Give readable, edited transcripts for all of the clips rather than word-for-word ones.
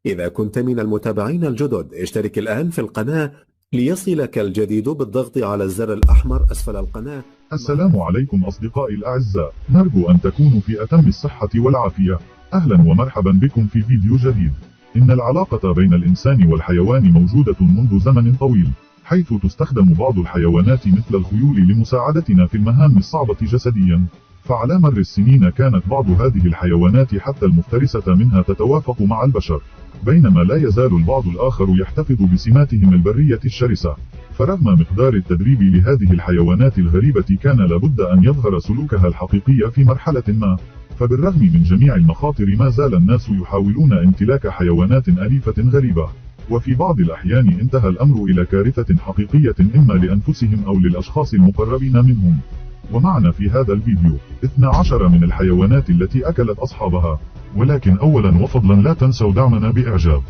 إذا كنت من المتابعين الجدد اشترك الآن في القناة ليصلك الجديد بالضغط على الزر الأحمر أسفل القناة. السلام عليكم أصدقائي الأعزاء، نرجو أن تكونوا في أتم الصحة والعافية. أهلا ومرحبا بكم في فيديو جديد. إن العلاقة بين الإنسان والحيوان موجودة منذ زمن طويل، حيث تستخدم بعض الحيوانات مثل الخيول لمساعدتنا في المهام الصعبة جسديا. فعلى مر السنين كانت بعض هذه الحيوانات حتى المفترسة منها تتوافق مع البشر، بينما لا يزال البعض الآخر يحتفظ بسماتهم البرية الشرسة. فرغم مقدار التدريب لهذه الحيوانات الغريبة كان لابد أن يظهر سلوكها الحقيقي في مرحلة ما. فبالرغم من جميع المخاطر ما زال الناس يحاولون امتلاك حيوانات أليفة غريبة، وفي بعض الأحيان انتهى الأمر إلى كارثة حقيقية إما لأنفسهم أو للأشخاص المقربين منهم. ومعنا في هذا الفيديو 12 من الحيوانات التي أكلت أصحابها. ولكن أولا وفضلا لا تنسوا دعمنا بإعجاب،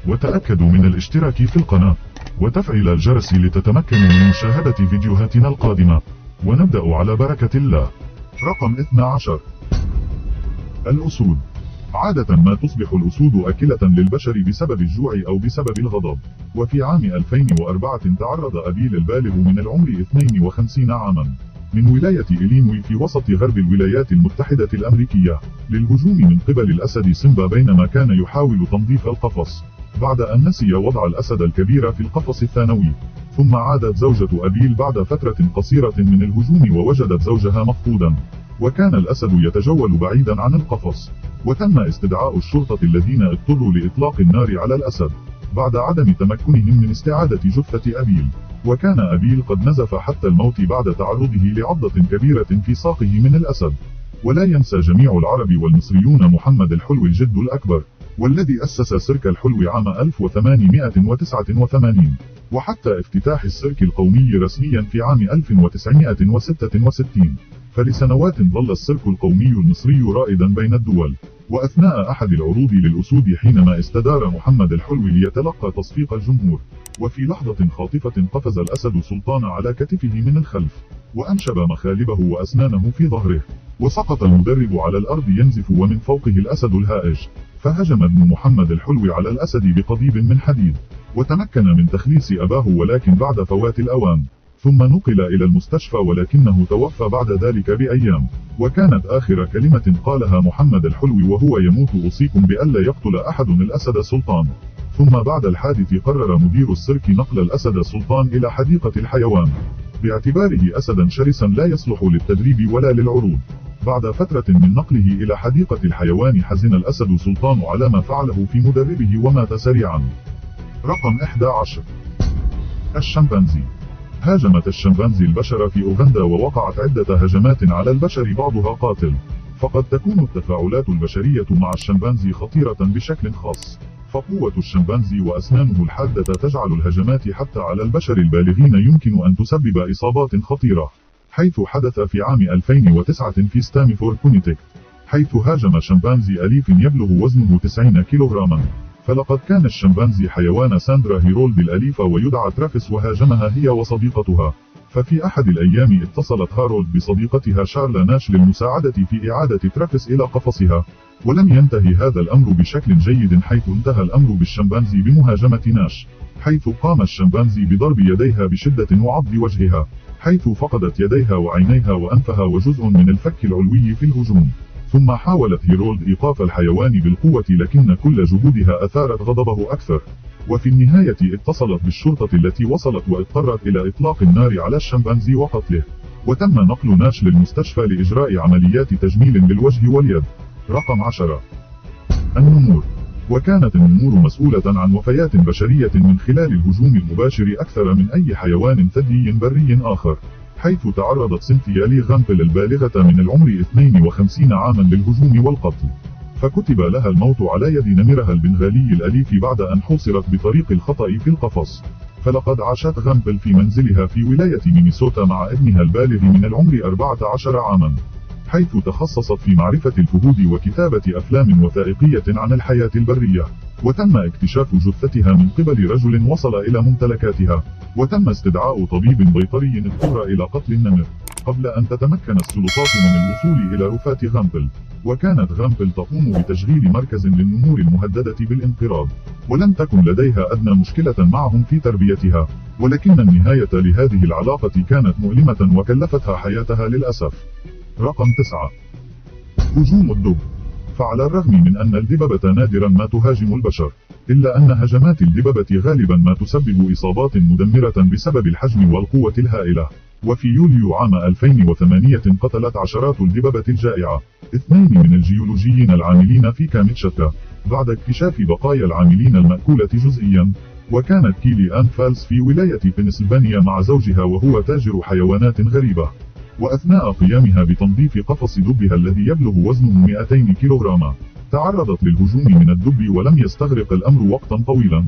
وتأكدوا من الاشتراك في القناة وتفعيل الجرس لتتمكنوا من مشاهدة فيديوهاتنا القادمة. ونبدأ على بركة الله. رقم 12. الأسود. عادة ما تصبح الأسود أكلة للبشر بسبب الجوع أو بسبب الغضب. وفي عام 2004 تعرض أبيل البالغ من العمر 52 عاما من ولاية إلينوي في وسط غرب الولايات المتحدة الأمريكية للهجوم من قبل الأسد سيمبا بينما كان يحاول تنظيف القفص، بعد أن نسي وضع الأسد الكبير في القفص الثانوي. ثم عادت زوجة أبيل بعد فترة قصيرة من الهجوم ووجدت زوجها مفقودا، وكان الأسد يتجول بعيدا عن القفص. وتم استدعاء الشرطة الذين اضطروا لإطلاق النار على الأسد بعد عدم تمكنهم من استعادة جثة أبيل. وكان أبيل قد نزف حتى الموت بعد تعرضه لعضة كبيرة في ساقه من الأسد. ولا ينسى جميع العرب والمصريون محمد الحلو الجد الأكبر، والذي أسس سيرك الحلو عام 1889، وحتى افتتاح السيرك القومي رسميا في عام 1966. فلسنوات ظل السيرك القومي المصري رائدا بين الدول. وأثناء أحد العروض للأسود حينما استدار محمد الحلو ليتلقى تصفيق الجمهور، وفي لحظة خاطفة قفز الأسد سلطان على كتفه من الخلف، وأنشب مخالبه وأسنانه في ظهره، وسقط المدرب على الأرض ينزف ومن فوقه الأسد الهائج. فهجم ابن محمد الحلو على الأسد بقضيب من حديد، وتمكن من تخليص أباه ولكن بعد فوات الأوان. ثم نقل إلى المستشفى ولكنه توفى بعد ذلك بأيام. وكانت آخر كلمة قالها محمد الحلو وهو يموت: أوصيكم بألا يقتل أحد الأسد سلطان. ثم بعد الحادث قرر مدير السيرك نقل الأسد سلطان إلى حديقة الحيوان، باعتباره أسدا شرسا لا يصلح للتدريب ولا للعروض. بعد فترة من نقله إلى حديقة الحيوان حزن الأسد سلطان على ما فعله في مدربه ومات سريعا. رقم 11. الشمبانزي. هاجمت الشمبانزي البشر في أوغندا ووقعت عدة هجمات على البشر بعضها قاتل. فقد تكون التفاعلات البشرية مع الشمبانزي خطيرة بشكل خاص، فقوة الشمبانزي وأسنانه الحادة تجعل الهجمات حتى على البشر البالغين يمكن أن تسبب إصابات خطيرة. حيث حدث في عام 2009 في ستامفورد كونيتيكت، حيث هاجم شمبانزي أليف يبلغ وزنه 90 كيلوغراما. فلقد كان الشمبانزي حيوان ساندرا هيرولد الأليفة ويدعى ترافيس، وهاجمها هي وصديقتها. ففي أحد الأيام اتصلت هارولد بصديقتها شارلا ناش للمساعدة في إعادة ترافيس إلى قفصها. ولم ينتهي هذا الأمر بشكل جيد، حيث انتهى الأمر بالشمبانزي بمهاجمة ناش، حيث قام الشمبانزي بضرب يديها بشدة وعض وجهها، حيث فقدت يديها وعينيها وأنفها وجزء من الفك العلوي في الهجوم. ثم حاولت هيرولد إيقاف الحيوان بالقوة، لكن كل جهودها أثارت غضبه أكثر. وفي النهاية اتصلت بالشرطة التي وصلت واضطرت إلى إطلاق النار على الشمبانزي وقتله. وتم نقل ناش للمستشفى لإجراء عمليات تجميل للوجه واليد. رقم 10. النمور. وكانت النمور مسؤولة عن وفيات بشرية من خلال الهجوم المباشر أكثر من أي حيوان ثدي بري آخر، حيث تعرضت سينثيا لي غامبل البالغة من العمر 52 عاما للهجوم والقتل. فكتب لها الموت على يد نمرها البنغالي الأليف بعد أن حوصرت بطريق الخطأ في القفص. فلقد عاشت غامبل في منزلها في ولاية مينيسوتا مع ابنها البالغ من العمر 14 عاما، حيث تخصصت في معرفة الفهود وكتابة أفلام وثائقية عن الحياة البرية. وتم اكتشاف جثتها من قبل رجل وصل إلى ممتلكاتها، وتم استدعاء طبيب بيطري اضطر إلى قتل النمر قبل أن تتمكن السلطات من الوصول إلى رفات غامبل. وكانت غامبل تقوم بتشغيل مركز للنمور المهددة بالانقراض. ولم تكن لديها أدنى مشكلة معهم في تربيتها، ولكن النهاية لهذه العلاقة كانت مؤلمة وكلفتها حياتها للأسف. رقم 9. هجوم الدب. فعلى الرغم من أن الدببة نادرا ما تهاجم البشر، إلا أن هجمات الدببة غالبا ما تسبب إصابات مدمرة بسبب الحجم والقوة الهائلة. وفي يوليو عام 2008 قتلت عشرات الدببة الجائعة 2 من الجيولوجيين العاملين في كامتشاتكا بعد اكتشاف بقايا العاملين المأكولة جزئيا. وكانت كيلي آن فالس في ولاية بنسلفانيا مع زوجها وهو تاجر حيوانات غريبة، وأثناء قيامها بتنظيف قفص دبها الذي يبلغ وزنه 200 كيلوغراما تعرضت للهجوم من الدب، ولم يستغرق الأمر وقتا طويلا،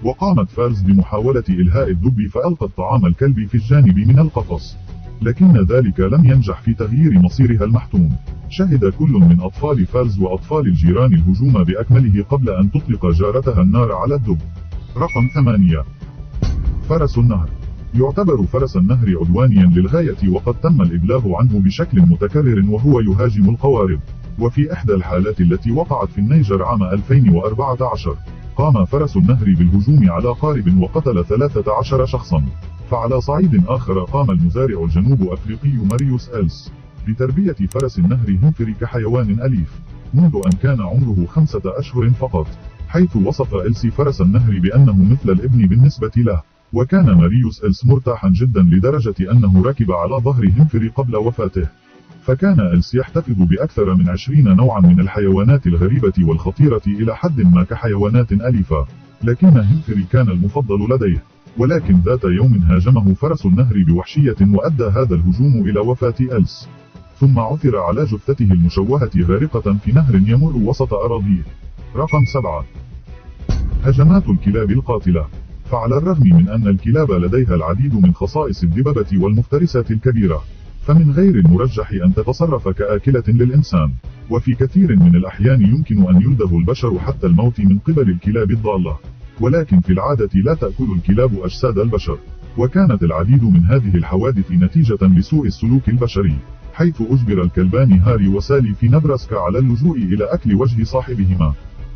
وقامت فالس بمحاولة إلهاء الدب فألقت طعام الكلب في الجانب من القفص، لكن ذلك لم ينجح في تغيير مصيرها المحتوم. شهد كل من أطفال فالس وأطفال الجيران الهجوم بأكمله قبل أن تطلق جارتها النار على الدب. رقم 8. فرس النهر. يعتبر فرس النهر عدوانيا للغاية، وقد تم الإبلاغ عنه بشكل متكرر وهو يهاجم القوارب. وفي إحدى الحالات التي وقعت في النيجر عام 2014 قام فرس النهر بالهجوم على قارب وقتل 13 شخصا. فعلى صعيد آخر قام المزارع الجنوب أفريقي ماريوس إلس بتربية فرس النهر هنفري كحيوان أليف منذ أن كان عمره 5 أشهر فقط، حيث وصف إلس فرس النهر بأنه مثل الابن بالنسبة له. وكان ماريوس إلس مرتاحا جدا لدرجة أنه ركب على ظهر هنفري قبل وفاته. فكان إلس يحتفظ بأكثر من 20 نوعا من الحيوانات الغريبة والخطيرة إلى حد ما كحيوانات أليفة، لكن هنفري كان المفضل لديه. ولكن ذات يوم هاجمه فرس النهر بوحشية وأدى هذا الهجوم إلى وفاة إلس، ثم عثر على جثته المشوهة غارقة في نهر يمر وسط أراضيه. رقم 7. هجمات الكلاب القاتلة. فعلى الرغم من أن الكلاب لديها العديد من خصائص الدببة والمفترسات الكبيرة، فمن غير المرجح أن تتصرف كآكلة للإنسان، وفي كثير من الأحيان يمكن أن يلدغ البشر حتى الموت من قبل الكلاب الضالة، ولكن في العادة لا تأكل الكلاب أجساد البشر. وكانت العديد من هذه الحوادث نتيجة لسوء السلوك البشري، حيث أجبر الكلبان هاري وسالي في نبراسكا على اللجوء إلى أكل وجه صاحبهما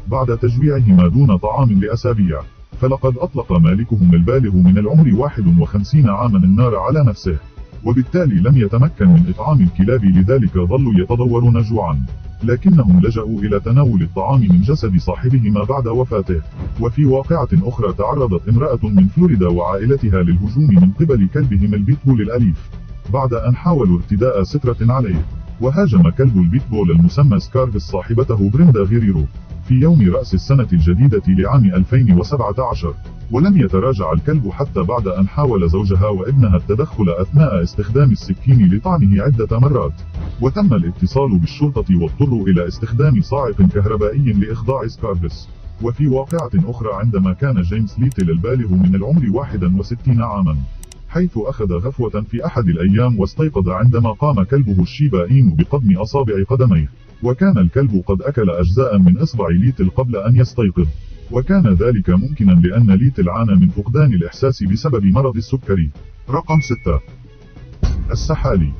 بعد تجويعهما دون طعام لأسابيع. فلقد أطلق مالكهم البالغ من العمر 51 عاما النار على نفسه، وبالتالي لم يتمكن من إطعام الكلاب، لذلك ظلوا يتضورون جوعا، لكنهم لجأوا إلى تناول الطعام من جسد صاحبهما بعد وفاته. وفي واقعة أخرى تعرضت امرأة من فلوريدا وعائلتها للهجوم من قبل كلبهم البيتبول الأليف بعد أن حاولوا ارتداء سترة عليه. وهاجم كلب البيتبول المسمى سكارفس صاحبته بريندا غيريرو في يوم رأس السنة الجديدة لعام 2017، ولم يتراجع الكلب حتى بعد أن حاول زوجها وابنها التدخل أثناء استخدام السكين لطعنه عدة مرات، وتم الاتصال بالشرطة واضطروا إلى استخدام صاعق كهربائي لإخضاع سكارفس. وفي واقعة أخرى عندما كان جيمس ليتل البالغ من العمر 61 عاما، حيث أخذ غفوة في أحد الأيام واستيقظ عندما قام كلبه الشيبا إينو بقضم أصابع قدميه، وكان الكلب قد أكل أجزاء من إصبع ليتل قبل أن يستيقظ، وكان ذلك ممكنا لأن ليتل عانى من فقدان الإحساس بسبب مرض السكري. رقم 6. السحالي.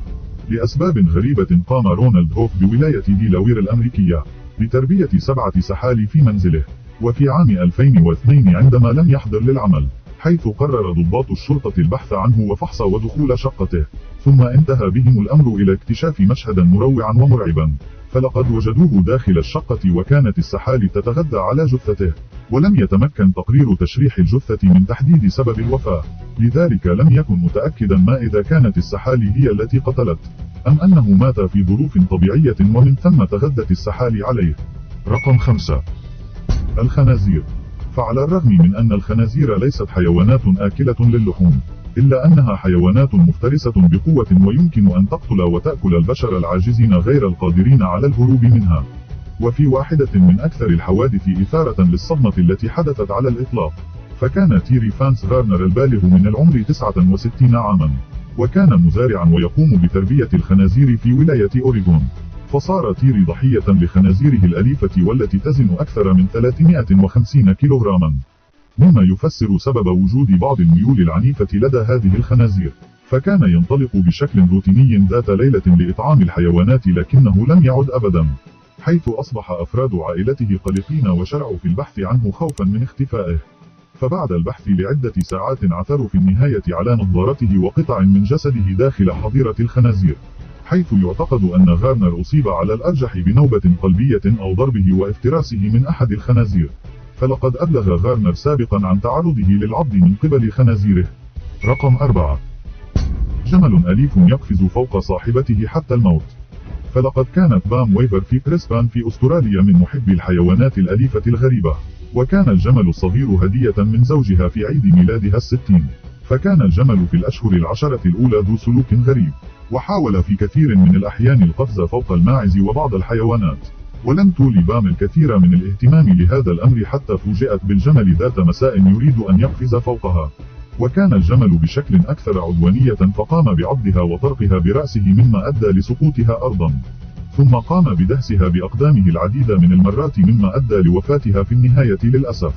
لأسباب غريبة قام رونالد هوف بولاية ديلاوير الأمريكية بتربية 7 سحالي في منزله، وفي عام 2002 عندما لم يحضر للعمل، حيث قرر ضباط الشرطة البحث عنه وفحص ودخول شقته، ثم انتهى بهم الأمر إلى اكتشاف مشهدا مروعا ومرعبا، فلقد وجدوه داخل الشقة وكانت السحالي تتغذى على جثته، ولم يتمكن تقرير تشريح الجثة من تحديد سبب الوفاة، لذلك لم يكن متأكدا ما إذا كانت السحالي هي التي قتلت أم أنه مات في ظروف طبيعية ومن ثم تغذت السحالي عليه. رقم 5. الخنازير. فعلى الرغم من أن الخنازير ليست حيوانات آكلة للحوم، إلا أنها حيوانات مفترسة بقوة ويمكن أن تقتل وتأكل البشر العاجزين غير القادرين على الهروب منها. وفي واحدة من أكثر الحوادث إثارة للصدمة التي حدثت على الإطلاق، فكان تيري فانس غارنر البالغ من العمر 69 عاما، وكان مزارعا ويقوم بتربية الخنازير في ولاية أوريغون. فصار تيري ضحية لخنازيره الأليفة والتي تزن أكثر من 350 كيلوغراما، مما يفسر سبب وجود بعض الميول العنيفة لدى هذه الخنازير. فكان ينطلق بشكل روتيني ذات ليلة لإطعام الحيوانات، لكنه لم يعد أبدا. حيث أصبح أفراد عائلته قلقين وشرعوا في البحث عنه خوفا من اختفائه. فبعد البحث لعدة ساعات عثروا في النهاية على نظارته وقطع من جسده داخل حظيرة الخنازير، حيث يعتقد أن غارنر أصيب على الأرجح بنوبة قلبية أو ضربه وافتراسه من أحد الخنازير. فلقد أبلغ غارنر سابقا عن تعرضه للعض من قبل خنازيره. رقم 4. جمل أليف يقفز فوق صاحبته حتى الموت. فلقد كانت بام ويبر في بريسبان في أستراليا من محبي الحيوانات الأليفة الغريبة، وكان الجمل الصغير هدية من زوجها في عيد ميلادها 60. فكان الجمل في الأشهر 10 الأولى ذو سلوك غريب، وحاول في كثير من الأحيان القفز فوق الماعز وبعض الحيوانات، ولم تولي بام الكثير من الاهتمام لهذا الأمر حتى فوجئت بالجمل ذات مساء يريد أن يقفز فوقها، وكان الجمل بشكل أكثر عدوانية فقام بعضها وطرقها برأسه مما أدى لسقوطها أرضا، ثم قام بدهسها بأقدامه العديد من المرات مما أدى لوفاتها في النهاية للأسف،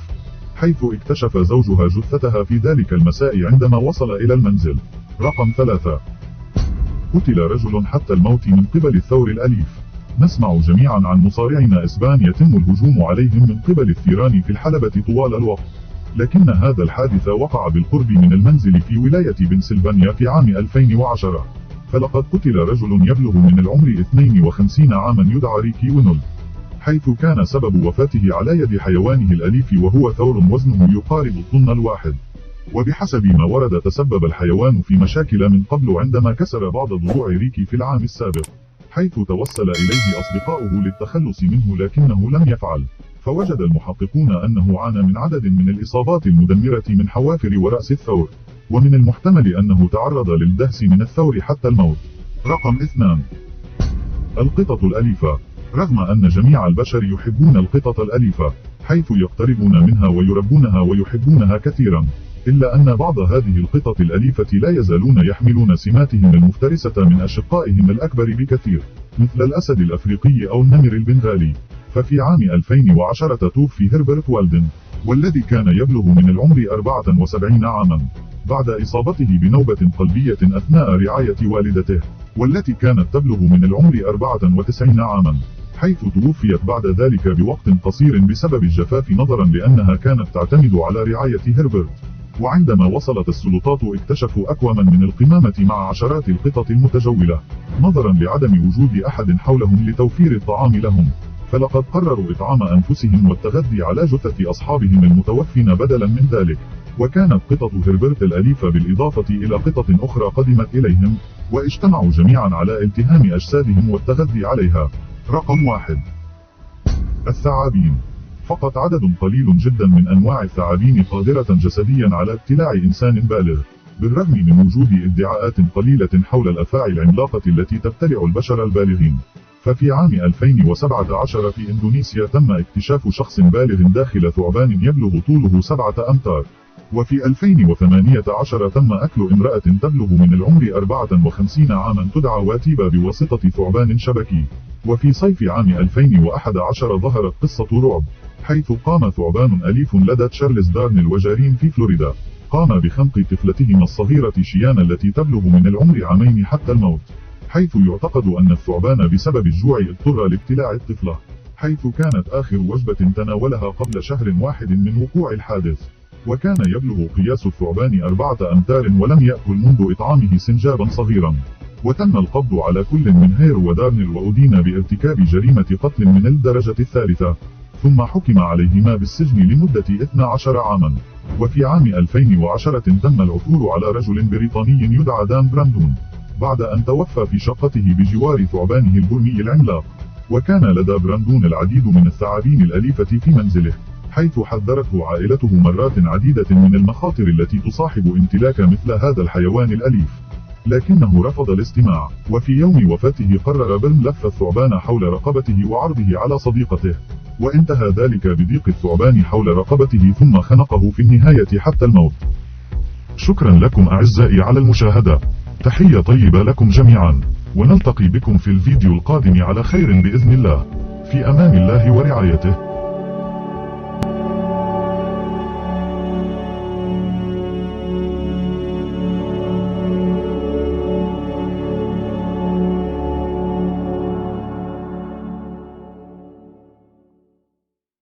حيث اكتشف زوجها جثتها في ذلك المساء عندما وصل إلى المنزل. رقم 3. قتل رجل حتى الموت من قبل الثور الأليف. نسمع جميعا عن مصارعين إسبان يتم الهجوم عليهم من قبل الثيران في الحلبة طوال الوقت، لكن هذا الحادث وقع بالقرب من المنزل في ولاية بنسلفانيا في عام 2010. فلقد قتل رجل يبلغ من العمر 52 عاما يدعى ريكي وينولد، حيث كان سبب وفاته على يد حيوانه الأليف وهو ثور وزنه يقارب الطن الواحد. وبحسب ما ورد تسبب الحيوان في مشاكل من قبل عندما كسر بعض ضلوع ريكي في العام السابق، حيث توسل إليه أصدقاؤه للتخلص منه لكنه لم يفعل. فوجد المحققون أنه عانى من عدد من الإصابات المدمرة من حوافر ورأس الثور، ومن المحتمل أنه تعرض للدهس من الثور حتى الموت. رقم 2. القطط الأليفة. رغم أن جميع البشر يحبون القطط الأليفة، حيث يقتربون منها ويربونها ويحبونها كثيرا، إلا أن بعض هذه القطط الأليفة لا يزالون يحملون سماتهم المفترسة من أشقائهم الأكبر بكثير، مثل الأسد الأفريقي أو النمر البنغالي. ففي عام 2010 توفي هربرت والدن، والذي كان يبلغ من العمر 74 عاما، بعد إصابته بنوبة قلبية أثناء رعاية والدته، والتي كانت تبلغ من العمر 94 عاما، حيث توفيت بعد ذلك بوقت قصير بسبب الجفاف نظرا لأنها كانت تعتمد على رعاية هربرت. وعندما وصلت السلطات اكتشفوا أكواما من القمامة مع عشرات القطط المتجولة، نظرا لعدم وجود أحد حولهم لتوفير الطعام لهم، فلقد قرروا إطعام أنفسهم والتغذي على جثث أصحابهم المتوفين بدلا من ذلك. وكانت قطط هربرت الأليفة بالإضافة إلى قطط أخرى قدمت إليهم، واجتمعوا جميعا على التهام أجسادهم والتغذي عليها. رقم 1. الثعابين. فقط عدد قليل جدا من أنواع الثعابين قادرة جسديا على ابتلاع إنسان بالغ، بالرغم من وجود ادعاءات قليلة حول الأفاعي العملاقة التي تبتلع البشر البالغين. ففي عام 2017 في إندونيسيا تم اكتشاف شخص بالغ داخل ثعبان يبلغ طوله 7 أمتار. وفي 2018 تم أكل امرأة تبلغ من العمر 54 عاما تدعى واتيبا بواسطة ثعبان شبكي. وفي صيف عام 2011 ظهرت قصة رعب، حيث قام ثعبان أليف لدى تشارلز دارنيل وجارين في فلوريدا، قام بخنق طفلتهما الصغيرة شيانا التي تبلغ من العمر 2 عام حتى الموت، حيث يعتقد أن الثعبان بسبب الجوع اضطر لابتلاع الطفلة، حيث كانت آخر وجبة تناولها قبل شهر واحد من وقوع الحادث. وكان يبلغ قياس الثعبان 4 أمتار ولم يأكل منذ إطعامه سنجابا صغيرا. وتم القبض على كل من هير ودارنيل وأدين بارتكاب جريمة قتل من الدرجة الثالثة، ثم حكم عليهما بالسجن لمدة 12 عاما. وفي عام 2010 تم العثور على رجل بريطاني يدعى دان براندون، بعد أن توفى في شقته بجوار ثعبانه البرمي العملاق. وكان لدى براندون العديد من الثعابين الأليفة في منزله، حيث حذرته عائلته مرات عديدة من المخاطر التي تصاحب امتلاك مثل هذا الحيوان الأليف، لكنه رفض الاستماع. وفي يوم وفاته قرر بيرن لف الثعبان حول رقبته وعرضه على صديقته، وانتهى ذلك بضيق الثعبان حول رقبته ثم خنقه في النهاية حتى الموت. شكرا لكم أعزائي على المشاهدة، تحية طيبة لكم جميعا، ونلتقي بكم في الفيديو القادم على خير بإذن الله، في أمان الله ورعايته.